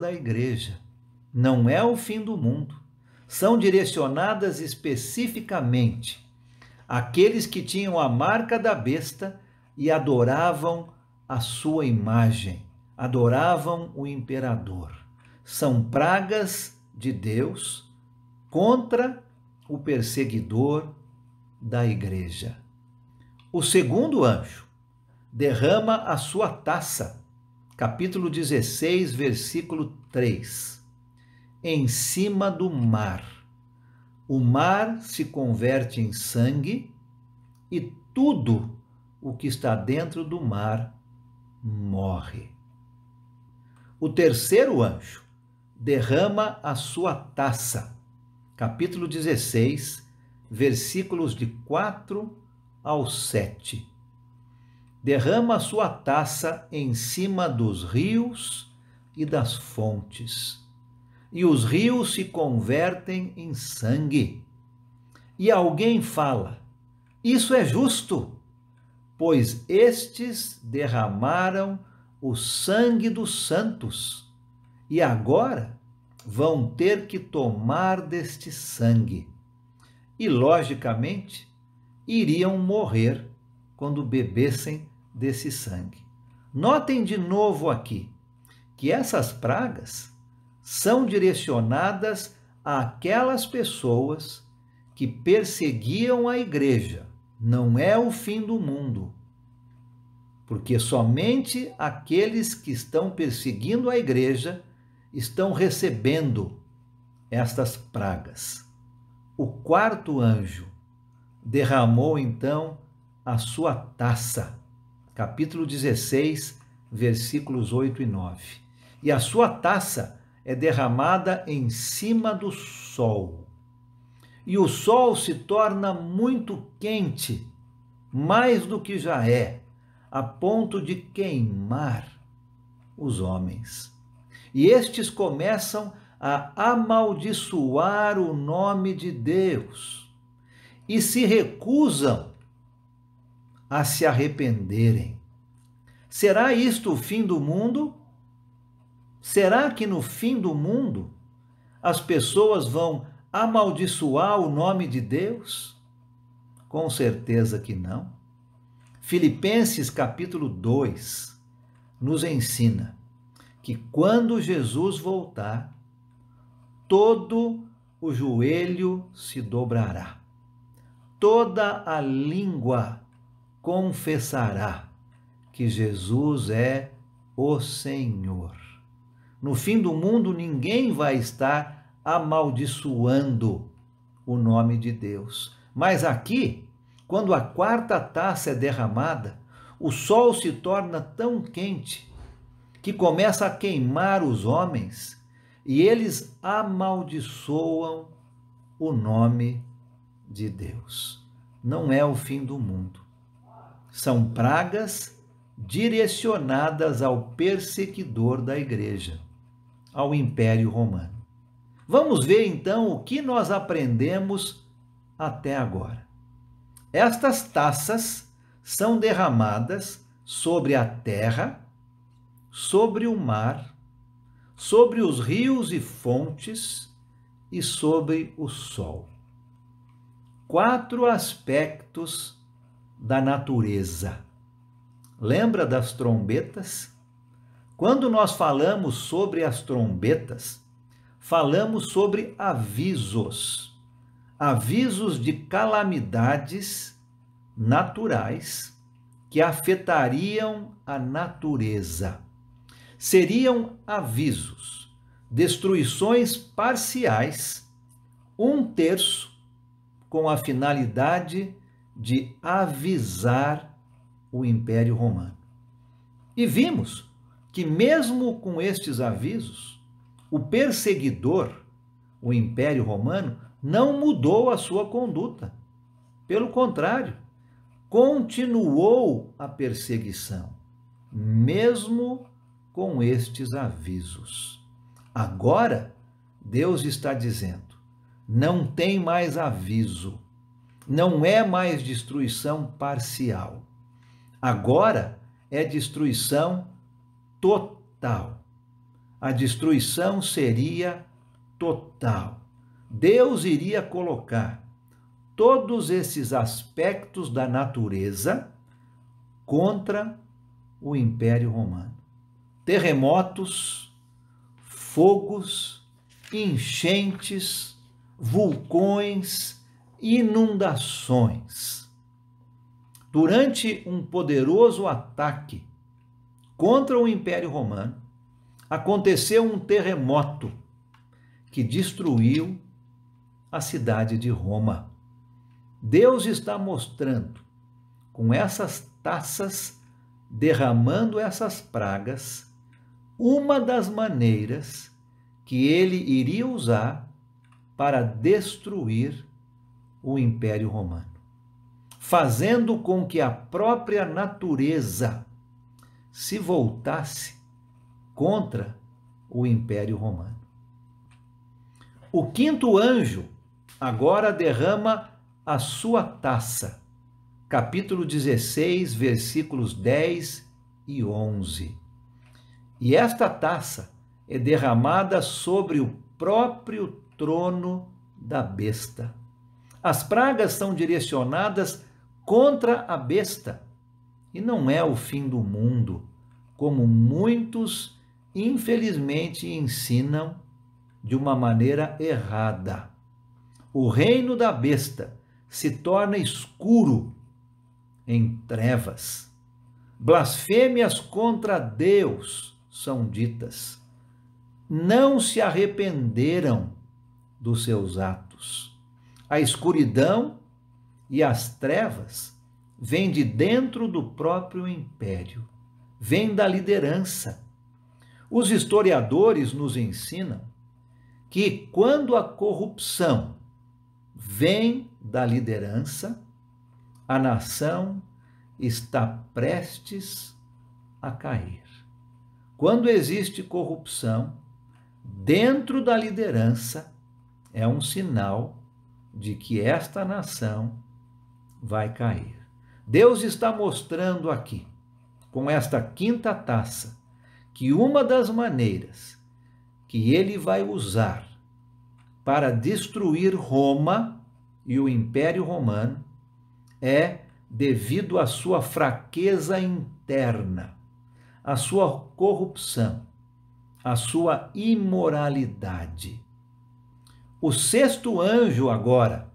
da igreja. Não é o fim do mundo. São direcionadas especificamente àqueles que tinham a marca da besta e adoravam a sua imagem, adoravam o imperador. São pragas de Deus contra o perseguidor da igreja. O segundo anjo derrama a sua taça, capítulo 16, versículo 3, em cima do mar. O mar se converte em sangue e tudo o que está dentro do mar morre. O terceiro anjo derrama a sua taça, capítulo 16, versículos de 4 ao 7. Derrama a sua taça em cima dos rios e das fontes, e os rios se convertem em sangue. E alguém fala: isso é justo, pois estes derramaram o sangue dos santos, e agora vão ter que tomar deste sangue. E, logicamente, iriam morrer quando bebessem desse sangue. Notem de novo aqui que essas pragas são direcionadas àquelas pessoas que perseguiam a igreja. Não é o fim do mundo, porque somente aqueles que estão perseguindo a igreja estão recebendo estas pragas. O quarto anjo derramou então a sua taça, capítulo 16, versículos 8 e 9. E a sua taça é derramada em cima do sol. E o sol se torna muito quente, mais do que já é, a ponto de queimar os homens. E estes começam a amaldiçoar o nome de Deus e se recusam a se arrependerem. Será isto o fim do mundo? Será que no fim do mundo as pessoas vão amaldiçoar o nome de Deus? Com certeza que não. Filipenses capítulo 2 nos ensina que quando Jesus voltar, todo o joelho se dobrará, toda a língua confessará que Jesus é o Senhor. No fim do mundo, ninguém vai estar amaldiçoando o nome de Deus. Mas aqui, quando a quarta taça é derramada, o sol se torna tão quente que começa a queimar os homens e eles amaldiçoam o nome de Deus. Não é o fim do mundo. São pragas direcionadas ao perseguidor da igreja, ao Império Romano. Vamos ver então o que nós aprendemos até agora. Estas taças são derramadas sobre a terra, sobre o mar, sobre os rios e fontes e sobre o sol. 4 aspectos da natureza. Lembra das trombetas? Quando nós falamos sobre as trombetas, falamos sobre avisos, avisos de calamidades naturais que afetariam a natureza. Seriam avisos, destruições parciais, 1/3, com a finalidade de avisar o Império Romano. E vimos que mesmo com estes avisos, o perseguidor, o Império Romano, não mudou a sua conduta. Pelo contrário, continuou a perseguição, mesmo com estes avisos. Agora, Deus está dizendo: não tem mais aviso, não é mais destruição parcial. Agora é destruição total. a destruição seria total. Deus iria colocar todos esses aspectos da natureza contra o Império Romano. Terremotos, fogos, enchentes, vulcões, inundações. Durante um poderoso ataque contra o Império Romano, aconteceu um terremoto que destruiu a cidade de Roma. Deus está mostrando, com essas taças, derramando essas pragas, uma das maneiras que ele iria usar para destruir o Império Romano, fazendo com que a própria natureza se voltasse contra o Império Romano. O quinto anjo agora derrama a sua taça. Capítulo 16, versículos 10 e 11. E esta taça é derramada sobre o próprio trono da besta. As pragas são direcionadas contra a besta, e não é o fim do mundo, como muitos, infelizmente, ensinam de uma maneira errada. O reino da besta se torna escuro em trevas. Blasfêmias contra Deus são ditas. Não se arrependeram dos seus atos. A escuridão e as trevas vêm de dentro do próprio império, vêm da liderança. Os historiadores nos ensinam que quando a corrupção vem da liderança, a nação está prestes a cair. Quando existe corrupção dentro da liderança, é um sinal de que esta nação vai cair. Deus está mostrando aqui, com esta quinta taça, que uma das maneiras que ele vai usar para destruir Roma e o Império Romano é devido à sua fraqueza interna, à sua corrupção, à sua imoralidade. O sexto anjo agora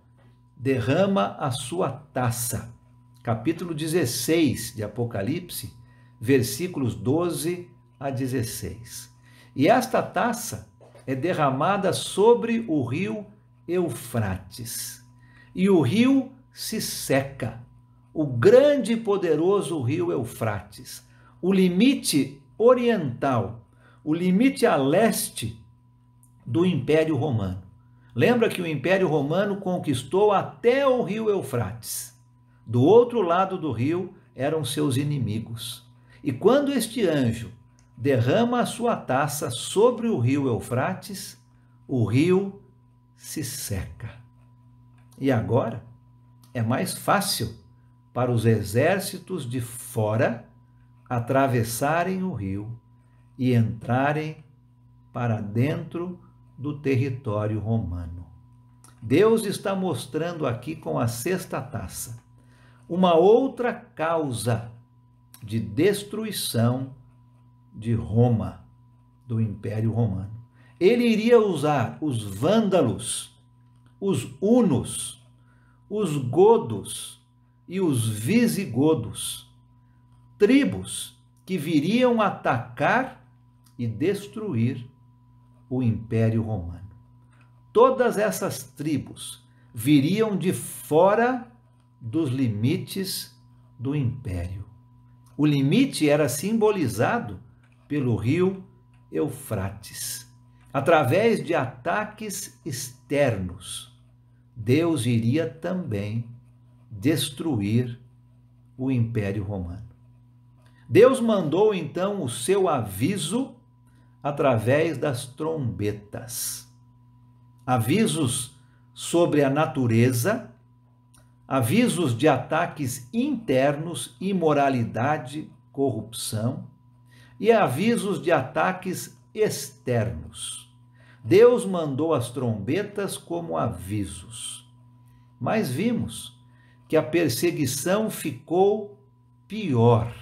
derrama a sua taça. Capítulo 16 de Apocalipse, versículos 12 a 16. E esta taça é derramada sobre o rio Eufrates. E o rio se seca. O grande e poderoso rio Eufrates, o limite oriental, o limite a leste do Império Romano. Lembra que o Império Romano conquistou até o rio Eufrates. Do outro lado do rio eram seus inimigos. E quando este anjo derrama a sua taça sobre o rio Eufrates, o rio se seca. E agora é mais fácil para os exércitos de fora atravessarem o rio e entrarem para dentro do território romano. Deus está mostrando aqui com a sexta taça uma outra causa de destruição de Roma, do Império Romano. Ele iria usar os vândalos, os hunos, os godos e os visigodos, tribos que viriam atacar e destruir o Império Romano. Todas essas tribos viriam de fora dos limites do império. O limite era simbolizado pelo rio Eufrates. Através de ataques externos, Deus iria também destruir o Império Romano. Deus mandou então o seu aviso através das trombetas. Avisos sobre a natureza, avisos de ataques internos, imoralidade, corrupção, e avisos de ataques externos. Deus mandou as trombetas como avisos. Mas vimos que a perseguição ficou pior.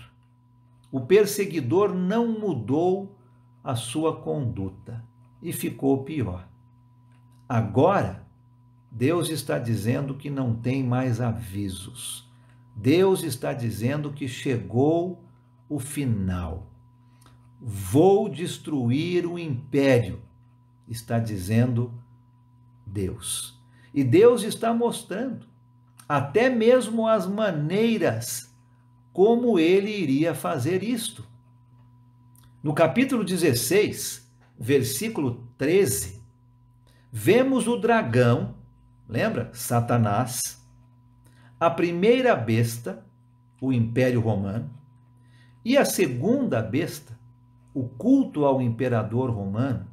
O perseguidor não mudou a sua conduta e ficou pior. Agora, Deus está dizendo que não tem mais avisos. Deus está dizendo que chegou o final. Vou destruir o império, está dizendo Deus. E Deus está mostrando até mesmo as maneiras como ele iria fazer isto. No capítulo 16, versículo 13, vemos o dragão, lembra? Satanás, a primeira besta, o Império Romano, e a segunda besta, o culto ao imperador romano,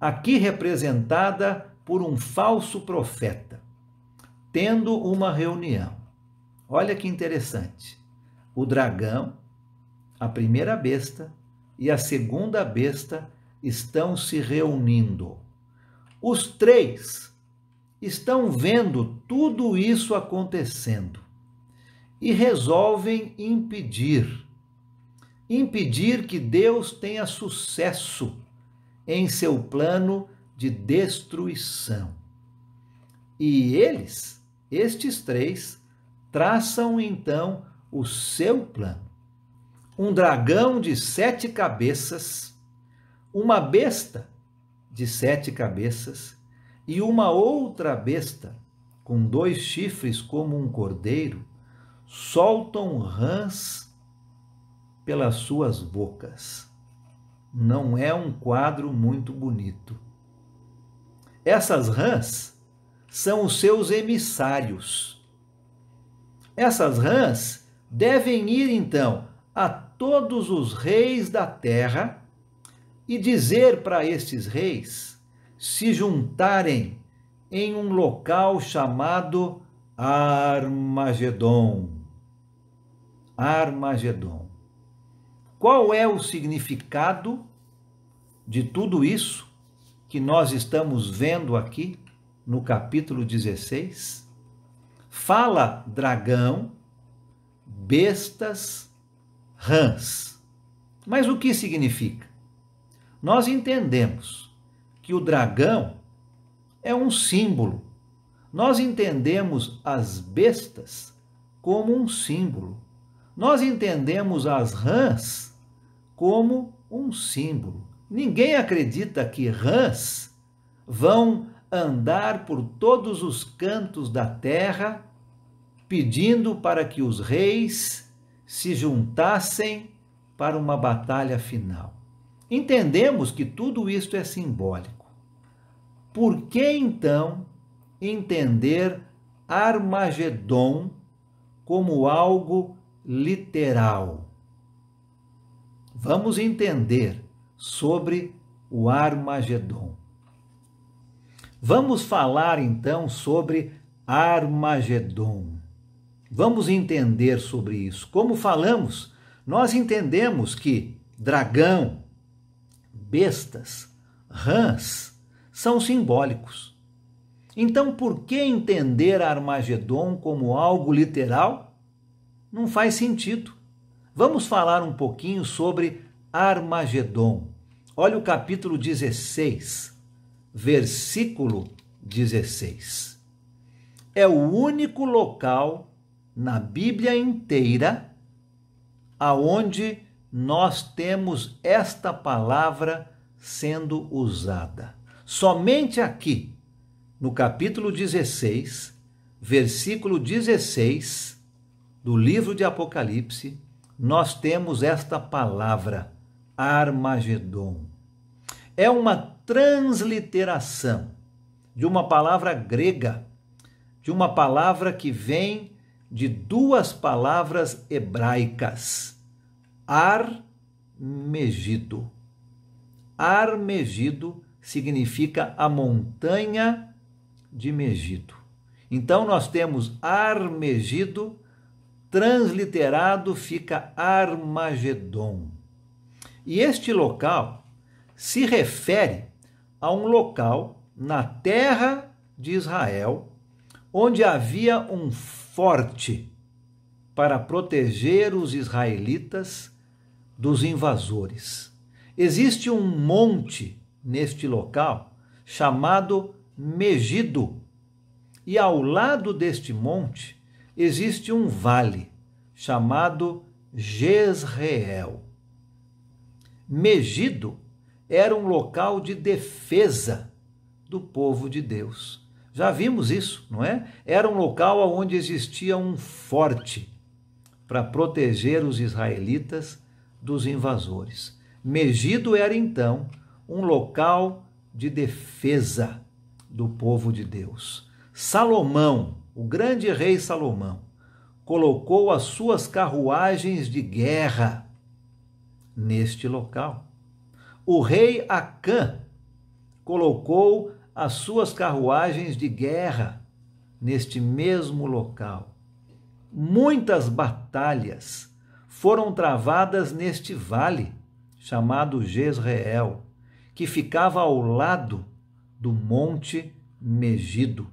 aqui representada por um falso profeta, tendo uma reunião. Olha que interessante. O dragão, a primeira besta e a segunda besta estão se reunindo. Os três estão vendo tudo isso acontecendo e resolvem impedir que Deus tenha sucesso em seu plano de destruição. E estes três, traçam então o seu plano. Um dragão de 7 cabeças, uma besta de 7 cabeças e uma outra besta com 2 chifres como um cordeiro, soltam rãs pelas suas bocas. Não é um quadro muito bonito. Essas rãs são os seus emissários. Essas rãs devem ir, então, a todos os reis da terra e dizer para estes reis se juntarem em um local chamado Armagedon. Armagedon. Qual é o significado de tudo isso que nós estamos vendo aqui no capítulo 16? Fala dragão, bestas, rãs. Mas o que significa? Nós entendemos que o dragão é um símbolo. Nós entendemos as bestas como um símbolo. Nós entendemos as rãs como um símbolo. Ninguém acredita que rãs vão andar por todos os cantos da terra pedindo para que os reis se juntassem para uma batalha final. Entendemos que tudo isto é simbólico. Por que então entender Armagedon como algo literal? Vamos entender sobre o Armagedon. Vamos falar então sobre Armagedon. Vamos entender sobre isso. Como falamos, nós entendemos que dragão, bestas, rãs são simbólicos. Então, por que entender Armagedon como algo literal? Não faz sentido. Vamos falar um pouquinho sobre Armagedon. Olha o capítulo 16, versículo 16. É o único local na Bíblia inteira aonde nós temos esta palavra sendo usada. Somente aqui, no capítulo 16, versículo 16 do livro de Apocalipse, nós temos esta palavra, Armagedon. É uma transliteração de uma palavra grega, de uma palavra que vem de 2 palavras hebraicas, Ar-Megido. Ar-Megido significa a montanha de Megido. Então nós temos Ar-Megido, transliterado fica Armagedon. E este local se refere a um local na terra de Israel onde havia um forte para proteger os israelitas dos invasores. Existe um monte neste local chamado Megido, e ao lado deste monte existe um vale chamado Jezreel. Megido era um local de defesa do povo de Deus. Já vimos isso, não é? Era um local onde existia um forte para proteger os israelitas dos invasores. Megido era então um local de defesa do povo de Deus. Salomão, o grande rei Salomão, colocou as suas carruagens de guerra neste local. O rei Acã colocou as suas carruagens de guerra neste mesmo local. Muitas batalhas foram travadas neste vale chamado Jezreel, que ficava ao lado do Monte Megido.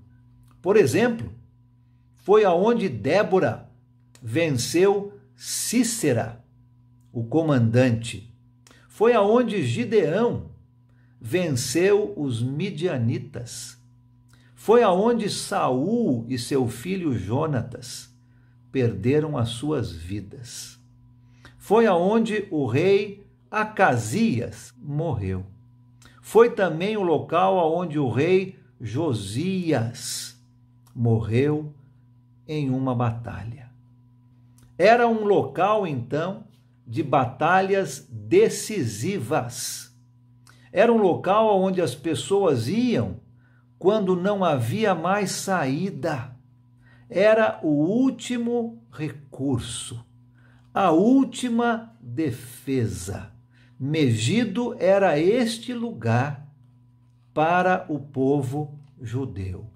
Por exemplo, foi aonde Débora venceu Sísera, o comandante. Foi aonde Gideão venceu os midianitas. Foi aonde Saul e seu filho Jonatas perderam as suas vidas. Foi aonde o rei Acasias morreu. Foi também o local aonde o rei Josias morreu em uma batalha. Era um local, então, de batalhas decisivas. Era um local onde as pessoas iam quando não havia mais saída. Era o último recurso, a última defesa. Megido era este lugar para o povo judeu.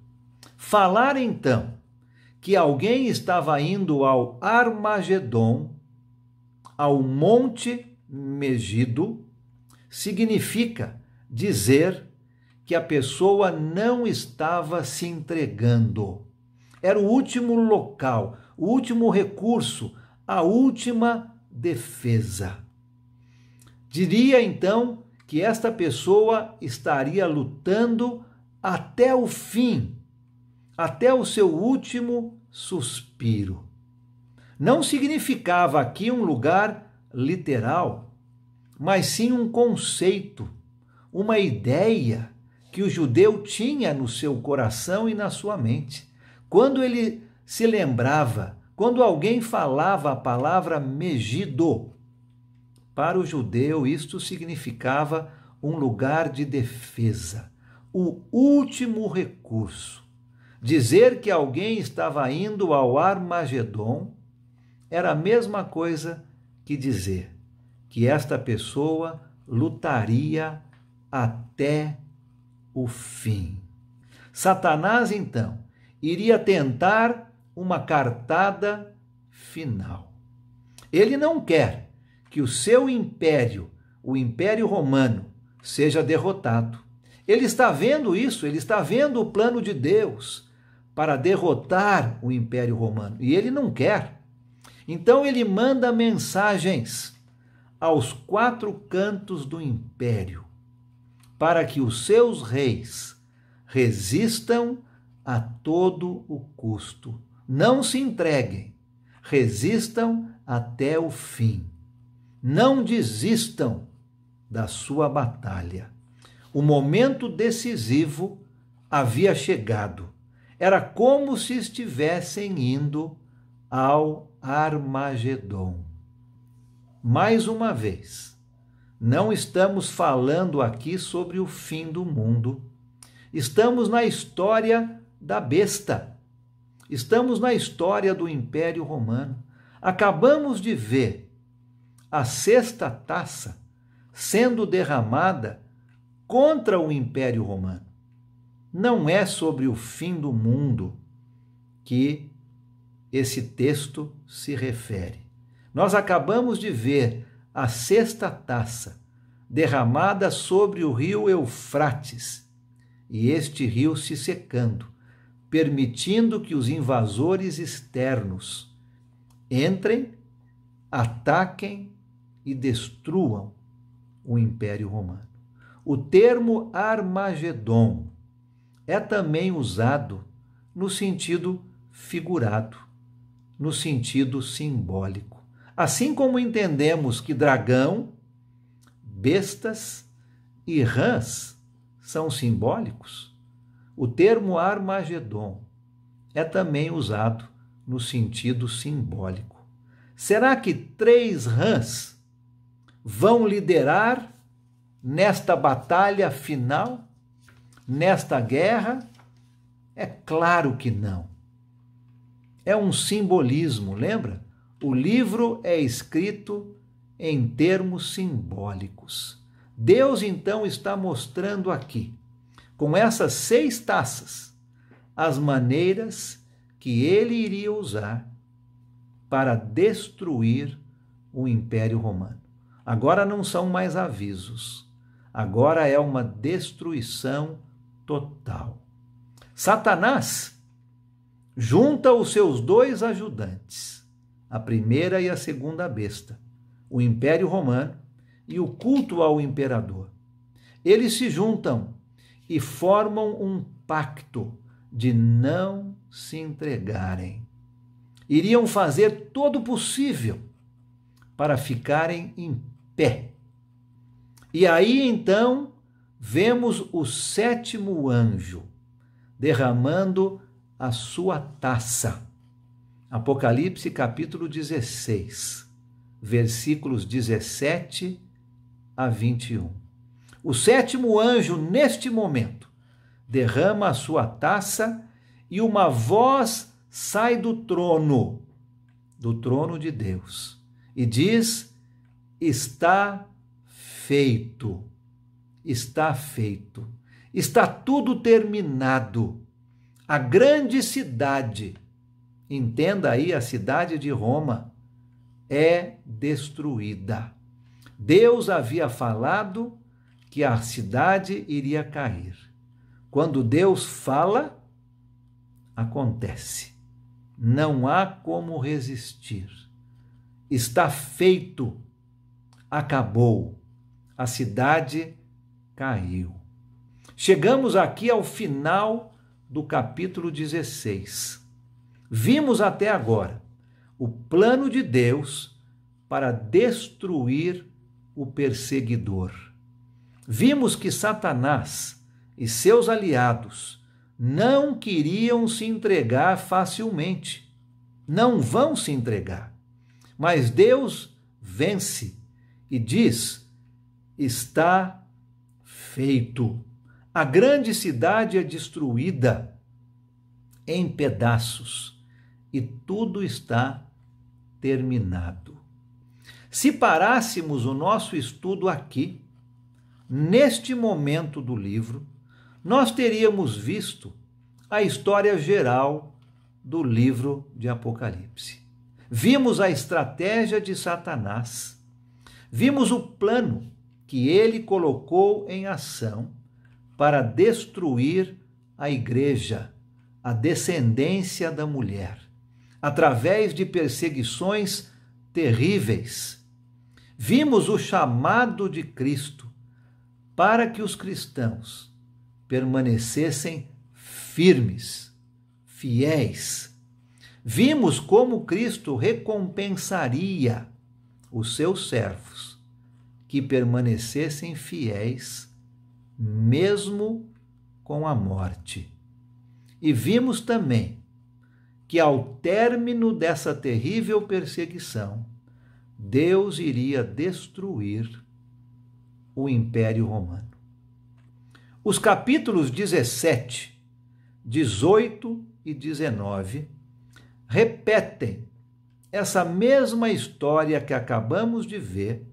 Falar então que alguém estava indo ao Armagedon, ao Monte Megido, significa dizer que a pessoa não estava se entregando. Era o último local, o último recurso, a última defesa. Diria então que esta pessoa estaria lutando até o fim, até o seu último suspiro. Não significava aqui um lugar literal, mas sim um conceito, uma ideia que o judeu tinha no seu coração e na sua mente. Quando ele se lembrava, quando alguém falava a palavra Megido, para o judeu isto significava um lugar de defesa, o último recurso. Dizer que alguém estava indo ao Armagedon era a mesma coisa que dizer que esta pessoa lutaria até o fim. Satanás, então, iria tentar uma cartada final. Ele não quer que o seu império, o Império Romano, seja derrotado. Ele está vendo isso, ele está vendo o plano de Deus para derrotar o Império Romano, e ele não quer. Então ele manda mensagens aos 4 cantos do império para que os seus reis resistam a todo o custo. Não se entreguem, resistam até o fim. Não desistam da sua batalha. O momento decisivo havia chegado. Era como se estivessem indo ao Armagedon. Mais uma vez, não estamos falando aqui sobre o fim do mundo. Estamos na história da besta. Estamos na história do Império Romano. Acabamos de ver a 6ª taça sendo derramada contra o Império Romano. Não é sobre o fim do mundo que esse texto se refere. Nós acabamos de ver a 6ª taça derramada sobre o rio Eufrates, e este rio se secando, permitindo que os invasores externos entrem, ataquem e destruam o Império Romano. O termo Armagedon é também usado no sentido figurado, no sentido simbólico. Assim como entendemos que dragão, bestas e rãs são simbólicos, o termo Armagedon é também usado no sentido simbólico. Será que 3 rãs vão liderar nesta batalha final, nesta guerra? É claro que não. É um simbolismo, lembra? O livro é escrito em termos simbólicos. Deus, então, está mostrando aqui, com essas 6 taças, as maneiras que ele iria usar para destruir o Império Romano. Agora não são mais avisos, agora é uma destruição total. Satanás junta os seus 2 ajudantes, a primeira e a segunda besta, o Império Romano e o culto ao imperador. Eles se juntam e formam um pacto de não se entregarem. Iriam fazer todo o possível para ficarem em pé. E aí então vemos o 7º anjo derramando a sua taça. Apocalipse capítulo 16, versículos 17 a 21. O 7º anjo, neste momento, derrama a sua taça e uma voz sai do trono de Deus, e diz: está feito, está feito, está tudo terminado. A grande cidade, entenda aí a cidade de Roma, é destruída. Deus havia falado que a cidade iria cair. Quando Deus fala, acontece. Não há como resistir. Está feito, acabou. A cidade caiu. Chegamos aqui ao final do capítulo 16. Vimos até agora o plano de Deus para destruir o perseguidor. Vimos que Satanás e seus aliados não queriam se entregar facilmente. Não vão se entregar. Mas Deus vence e diz: está feito. A grande cidade é destruída em pedaços e tudo está terminado. Se parássemos o nosso estudo aqui, neste momento do livro, nós teríamos visto a história geral do livro de Apocalipse. Vimos a estratégia de Satanás, vimos o plano que ele colocou em ação para destruir a igreja, a descendência da mulher, através de perseguições terríveis. Vimos o chamado de Cristo para que os cristãos permanecessem firmes, fiéis. Vimos como Cristo recompensaria os seus servos que permanecessem fiéis, mesmo com a morte. E vimos também que ao término dessa terrível perseguição, Deus iria destruir o Império Romano. Os capítulos 17, 18 e 19 repetem essa mesma história que acabamos de ver,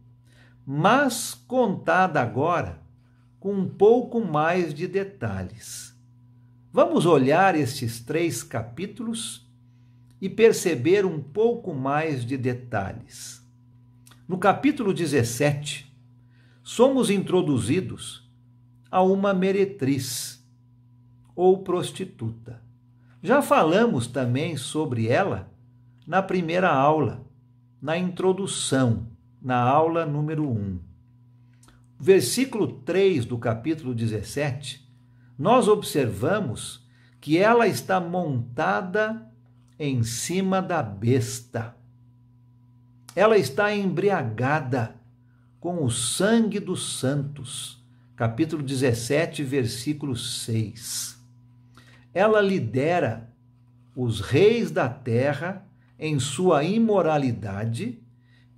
mas contada agora com um pouco mais de detalhes. Vamos olhar estes 3 capítulos e perceber um pouco mais de detalhes. No capítulo 17, somos introduzidos a uma meretriz ou prostituta. Já falamos também sobre ela na primeira aula, na introdução, na aula número 1. Versículo 3 do capítulo 17, nós observamos que ela está montada em cima da besta. Ela está embriagada com o sangue dos santos. Capítulo 17, versículo 6. Ela lidera os reis da terra em sua imoralidade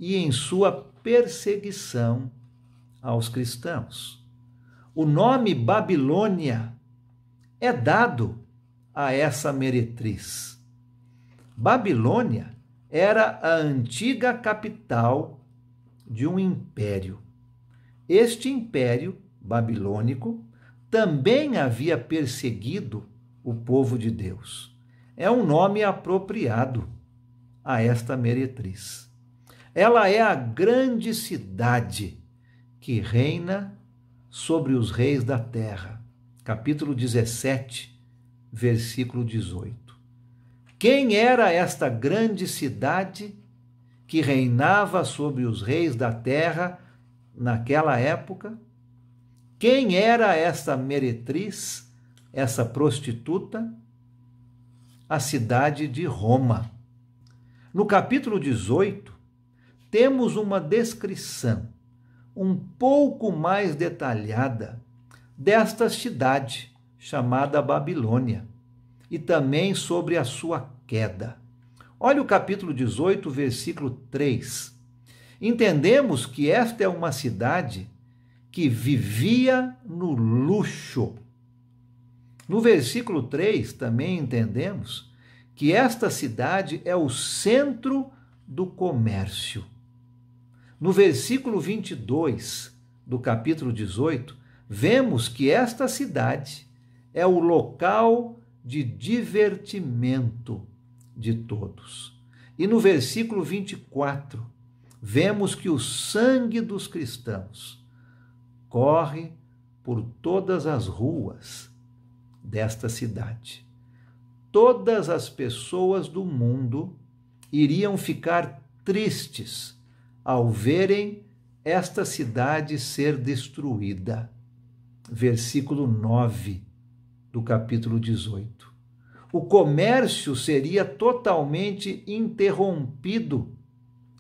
e em sua perseguição aos cristãos. O nome Babilônia é dado a essa meretriz. Babilônia era a antiga capital de um império. Este império babilônico também havia perseguido o povo de Deus. É um nome apropriado a esta meretriz. Ela é a grande cidade que reina sobre os reis da terra. Capítulo 17, versículo 18. Quem era esta grande cidade que reinava sobre os reis da terra naquela época? Quem era esta meretriz, essa prostituta? A cidade de Roma. No capítulo 18, temos uma descrição um pouco mais detalhada desta cidade chamada Babilônia e também sobre a sua queda. Olha o capítulo 18, versículo 3. Entendemos que esta é uma cidade que vivia no luxo. No versículo 3 também entendemos que esta cidade é o centro do comércio. No versículo 22 do capítulo 18, vemos que esta cidade é o local de divertimento de todos. E no versículo 24, vemos que o sangue dos cristãos corre por todas as ruas desta cidade. Todas as pessoas do mundo iriam ficar tristes ao verem esta cidade ser destruída. Versículo 9 do capítulo 18. O comércio seria totalmente interrompido.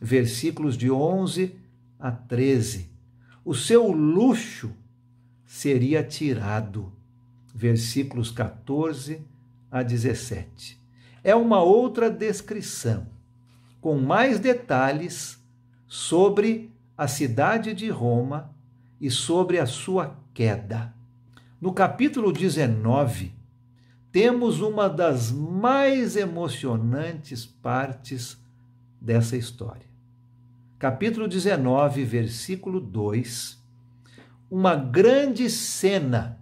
Versículos de 11 a 13. O seu luxo seria tirado. Versículos 14 a 17. É uma outra descrição, com mais detalhes sobre a cidade de Roma e sobre a sua queda. No capítulo 19, temos uma das mais emocionantes partes dessa história. Capítulo 19, versículo 2, uma grande cena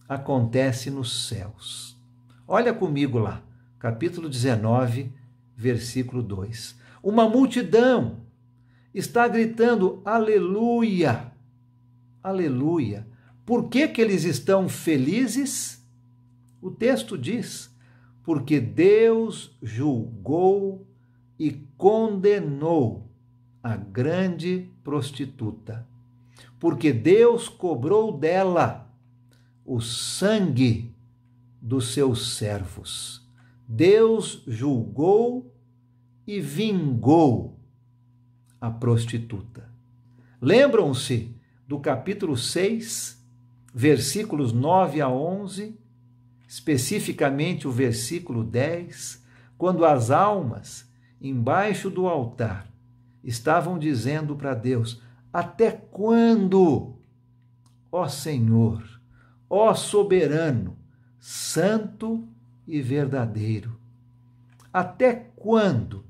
acontece nos céus. Olha comigo lá, capítulo 19, versículo 2. Uma multidão está gritando aleluia, aleluia. Por que eles estão felizes? O texto diz, porque Deus julgou e condenou a grande prostituta, porque Deus cobrou dela o sangue dos seus servos. Deus julgou e vingou a prostituta. Lembram-se do capítulo 6, versículos 9 a 11, especificamente o versículo 10, quando as almas embaixo do altar estavam dizendo para Deus: até quando, ó Senhor, ó soberano, santo e verdadeiro, até quando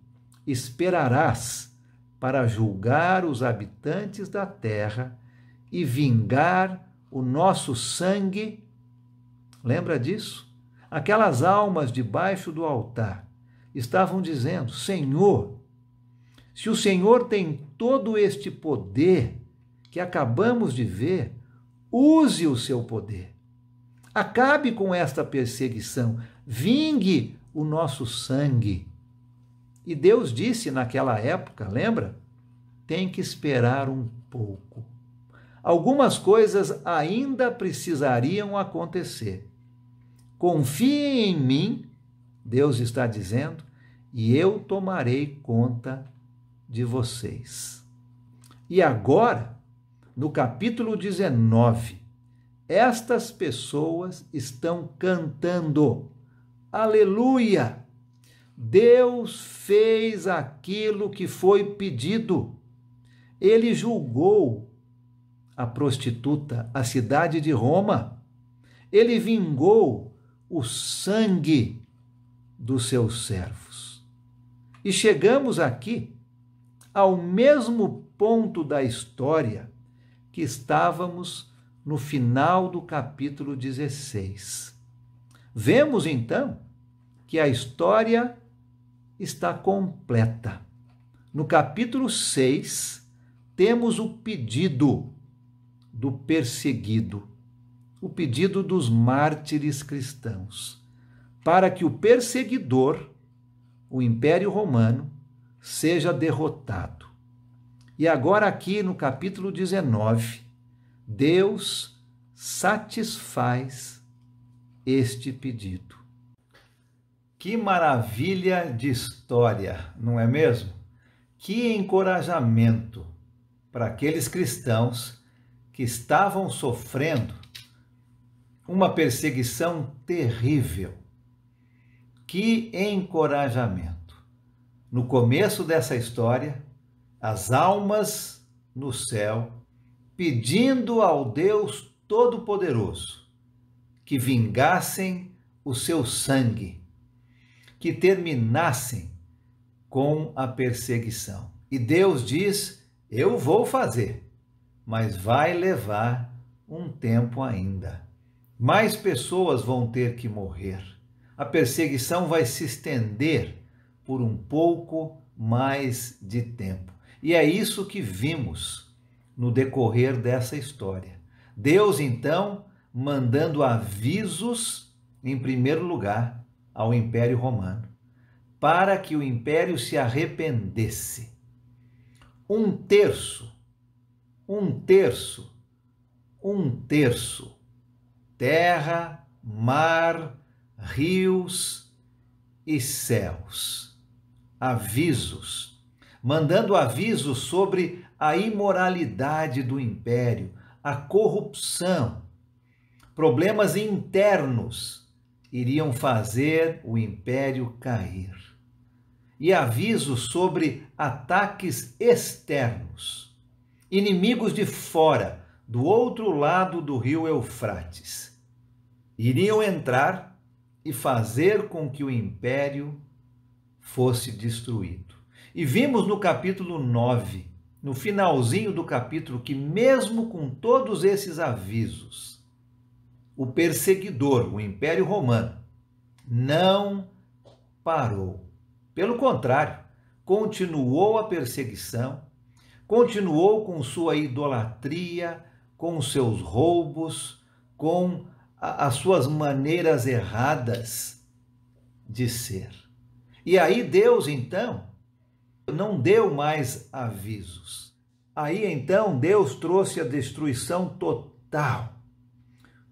esperarás para julgar os habitantes da terra e vingar o nosso sangue? Lembra disso? Aquelas almas debaixo do altar estavam dizendo: Senhor, se o Senhor tem todo este poder que acabamos de ver, use o seu poder. Acabe com esta perseguição, vingue o nosso sangue. E Deus disse naquela época, lembra? Tem que esperar um pouco. Algumas coisas ainda precisariam acontecer. Confiem em mim, Deus está dizendo, e eu tomarei conta de vocês. E agora, no capítulo 19, estas pessoas estão cantando. Aleluia! Deus fez aquilo que foi pedido. Ele julgou a prostituta, a cidade de Roma. Ele vingou o sangue dos seus servos. E chegamos aqui ao mesmo ponto da história que estávamos no final do capítulo 16. Vemos então que a história está completa. No capítulo 6, temos o pedido do perseguido, o pedido dos mártires cristãos, para que o perseguidor, o Império Romano, seja derrotado. E agora aqui no capítulo 19, Deus satisfaz este pedido. Que maravilha de história, não é mesmo? Que encorajamento para aqueles cristãos que estavam sofrendo uma perseguição terrível. Que encorajamento! No começo dessa história, as almas no céu pedindo ao Deus Todo-Poderoso que vingassem o seu sangue, que terminassem com a perseguição. E Deus diz: eu vou fazer, mas vai levar um tempo ainda. Mais pessoas vão ter que morrer. A perseguição vai se estender por um pouco mais de tempo. E é isso que vimos no decorrer dessa história. Deus, então, mandando avisos, em primeiro lugar, ao Império Romano, para que o Império se arrependesse. Um terço, terra, mar, rios e céus. Avisos, mandando avisos sobre a imoralidade do império, a corrupção, problemas internos iriam fazer o império cair. E avisos sobre ataques externos, inimigos de fora, do outro lado do rio Eufrates, iriam entrar e fazer com que o império fosse destruído. E vimos no capítulo 9, no finalzinho do capítulo, que mesmo com todos esses avisos, o perseguidor, o Império Romano, não parou. Pelo contrário, continuou a perseguição, continuou com sua idolatria, com seus roubos, com as suas maneiras erradas de ser. E aí Deus, então, não deu mais avisos. Aí, então, Deus trouxe a destruição total,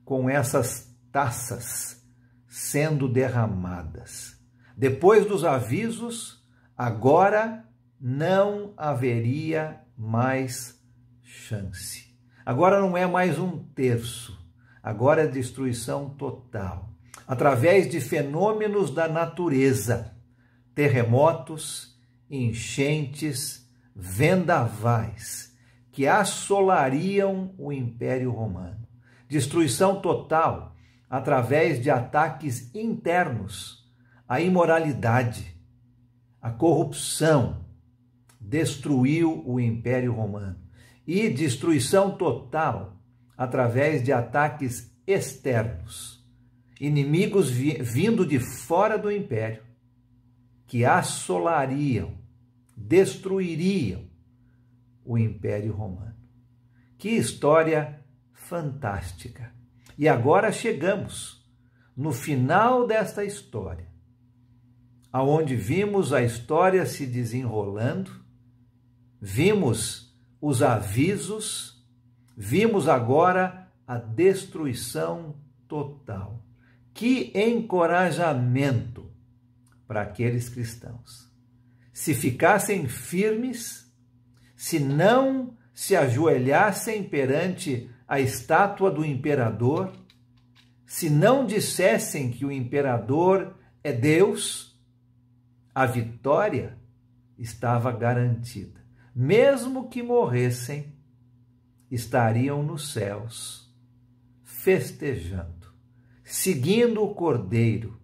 com essas taças sendo derramadas. Depois dos avisos, agora não haveria mais chance. Agora não é mais um terço, agora é destruição total. Através de fenômenos da natureza, terremotos, enchentes, vendavais, que assolariam o Império Romano. Destruição total através de ataques internos, a imoralidade, a corrupção destruiu o Império Romano. E destruição total através de ataques externos, inimigos vindo de fora do Império, que assolariam, destruiriam o Império Romano. Que história fantástica! E agora chegamos no final desta história, aonde vimos a história se desenrolando, vimos os avisos, vimos agora a destruição total. Que encorajamento para aqueles cristãos! Se ficassem firmes, se não se ajoelhassem perante a estátua do imperador, se não dissessem que o imperador é Deus, a vitória estava garantida. Mesmo que morressem, estariam nos céus, festejando, seguindo o Cordeiro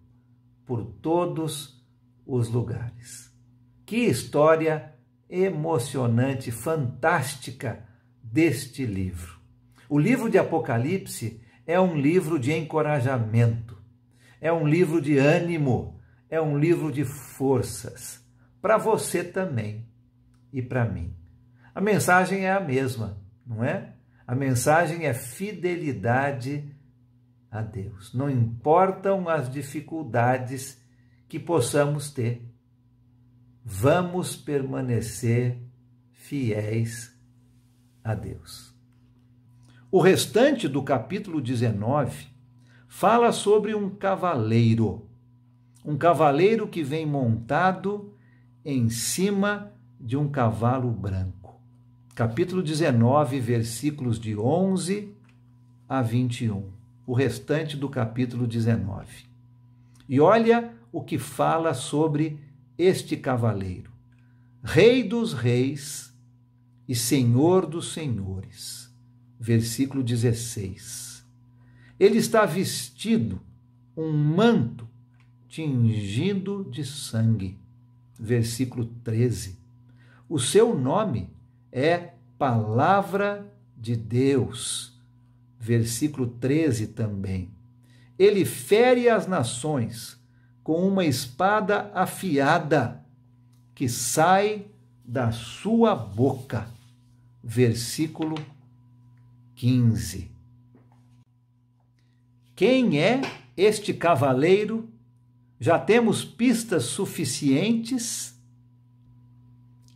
por todos os lugares. Que história emocionante, fantástica deste livro. O livro de Apocalipse é um livro de encorajamento, é um livro de ânimo, é um livro de forças, para você também e para mim. A mensagem é a mesma, não é? A mensagem é fidelidade a Deus. Não importam as dificuldades que possamos ter, vamos permanecer fiéis a Deus. O restante do capítulo 19 fala sobre um cavaleiro que vem montado em cima de um cavalo branco. Capítulo 19, versículos de 11 a 21. O restante do capítulo 19. E olha o que fala sobre este cavaleiro: Rei dos reis e Senhor dos senhores. Versículo 16. Ele está vestido um manto tingido de sangue. Versículo 13. O seu nome é Palavra de Deus. Versículo 13 também. Ele fere as nações com uma espada afiada que sai da sua boca. Versículo 15. Quem é este cavaleiro? Já temos pistas suficientes.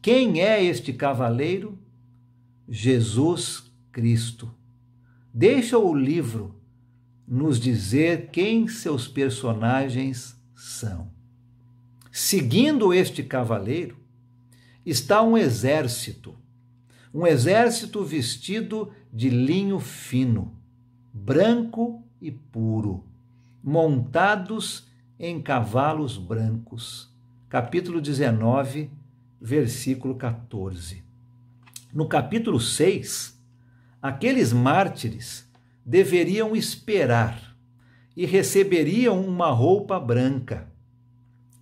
Quem é este cavaleiro? Jesus Cristo. Deixa o livro nos dizer quem seus personagens são. Seguindo este cavaleiro está um exército vestido de linho fino, branco e puro, montados em cavalos brancos. Capítulo 19, versículo 14. No capítulo 6, aqueles mártires deveriam esperar e receberiam uma roupa branca.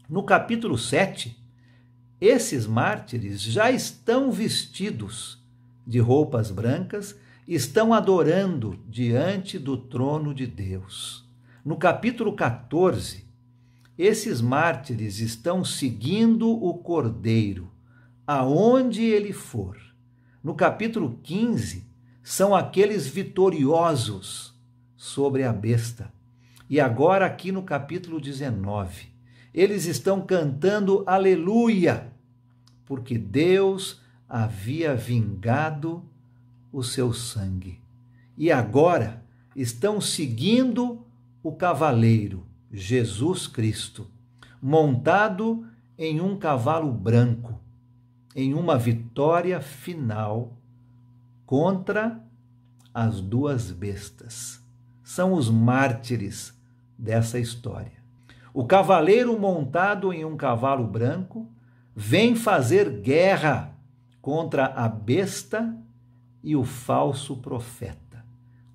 No capítulo 7, esses mártires já estão vestidos de roupas brancas, estão adorando diante do trono de Deus. No capítulo 14, esses mártires estão seguindo o Cordeiro, aonde ele for. No capítulo 15, são aqueles vitoriosos sobre a besta. E agora aqui no capítulo 19, eles estão cantando aleluia, porque Deus havia vingado o seu sangue. E agora estão seguindo o cavaleiro, Jesus Cristo, montado em um cavalo branco, em uma vitória final contra as duas bestas. São os mártires dessa história. O cavaleiro montado em um cavalo branco vem fazer guerra contra a besta e o falso profeta,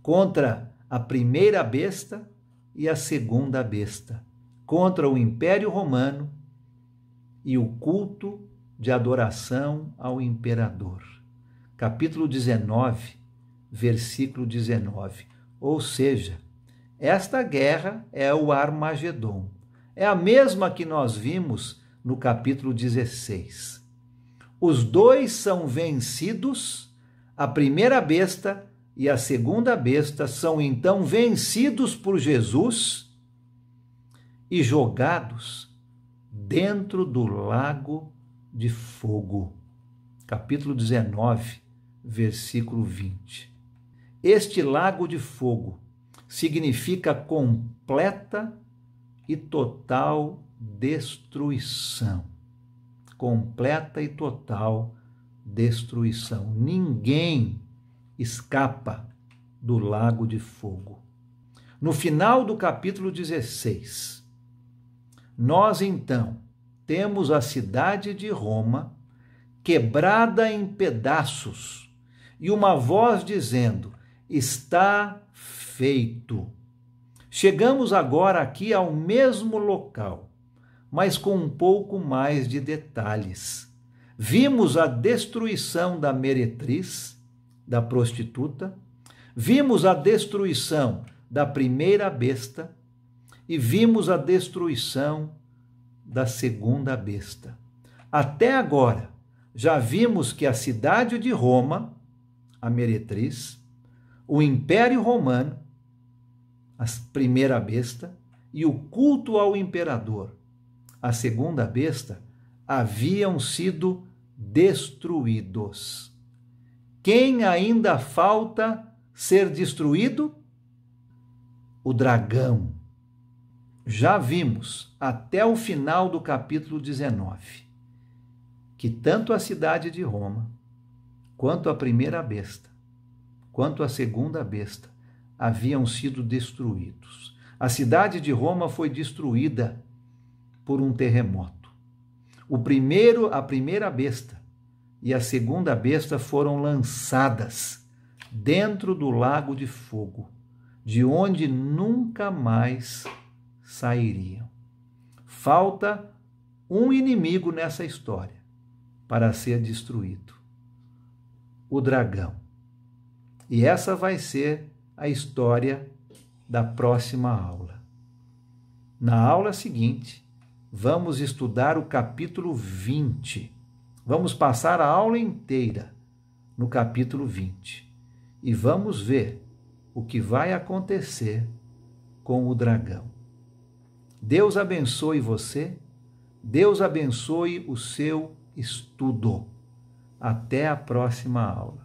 contra a primeira besta e a segunda besta, contra o Império Romano e o culto de adoração ao imperador. Capítulo 19, versículo 19. Ou seja, esta guerra é o Armagedon. É a mesma que nós vimos no capítulo 16. Os dois são vencidos A primeira besta e a segunda besta são então vencidos por Jesus e jogados dentro do lago de fogo. Capítulo 19, versículo 20. Este lago de fogo significa completa e total destruição. Completa e total destruição. Ninguém escapa do lago de fogo. No final do capítulo 16, nós então temos a cidade de Roma quebrada em pedaços e uma voz dizendo: está feito. Chegamos agora aqui ao mesmo local, mas com um pouco mais de detalhes. Vimos a destruição da meretriz, da prostituta, vimos a destruição da primeira besta e vimos a destruição da segunda besta. Até agora, já vimos que a cidade de Roma, a meretriz, o Império Romano, a primeira besta, e o culto ao imperador, a segunda besta, haviam sido destruídos. Quem ainda falta ser destruído? O dragão. Já vimos até o final do capítulo 19 que tanto a cidade de Roma, quanto a primeira besta, quanto a segunda besta haviam sido destruídos. A cidade de Roma foi destruída por um terremoto. A primeira besta e a segunda besta foram lançadas dentro do lago de fogo, de onde nunca mais sairiam. Falta um inimigo nessa história para ser destruído: o dragão. E essa vai ser a história da próxima aula. Na aula seguinte, vamos estudar o capítulo 20. Vamos passar a aula inteira no capítulo 20 e vamos ver o que vai acontecer com o dragão. Deus abençoe você, Deus abençoe o seu estudo. Até a próxima aula.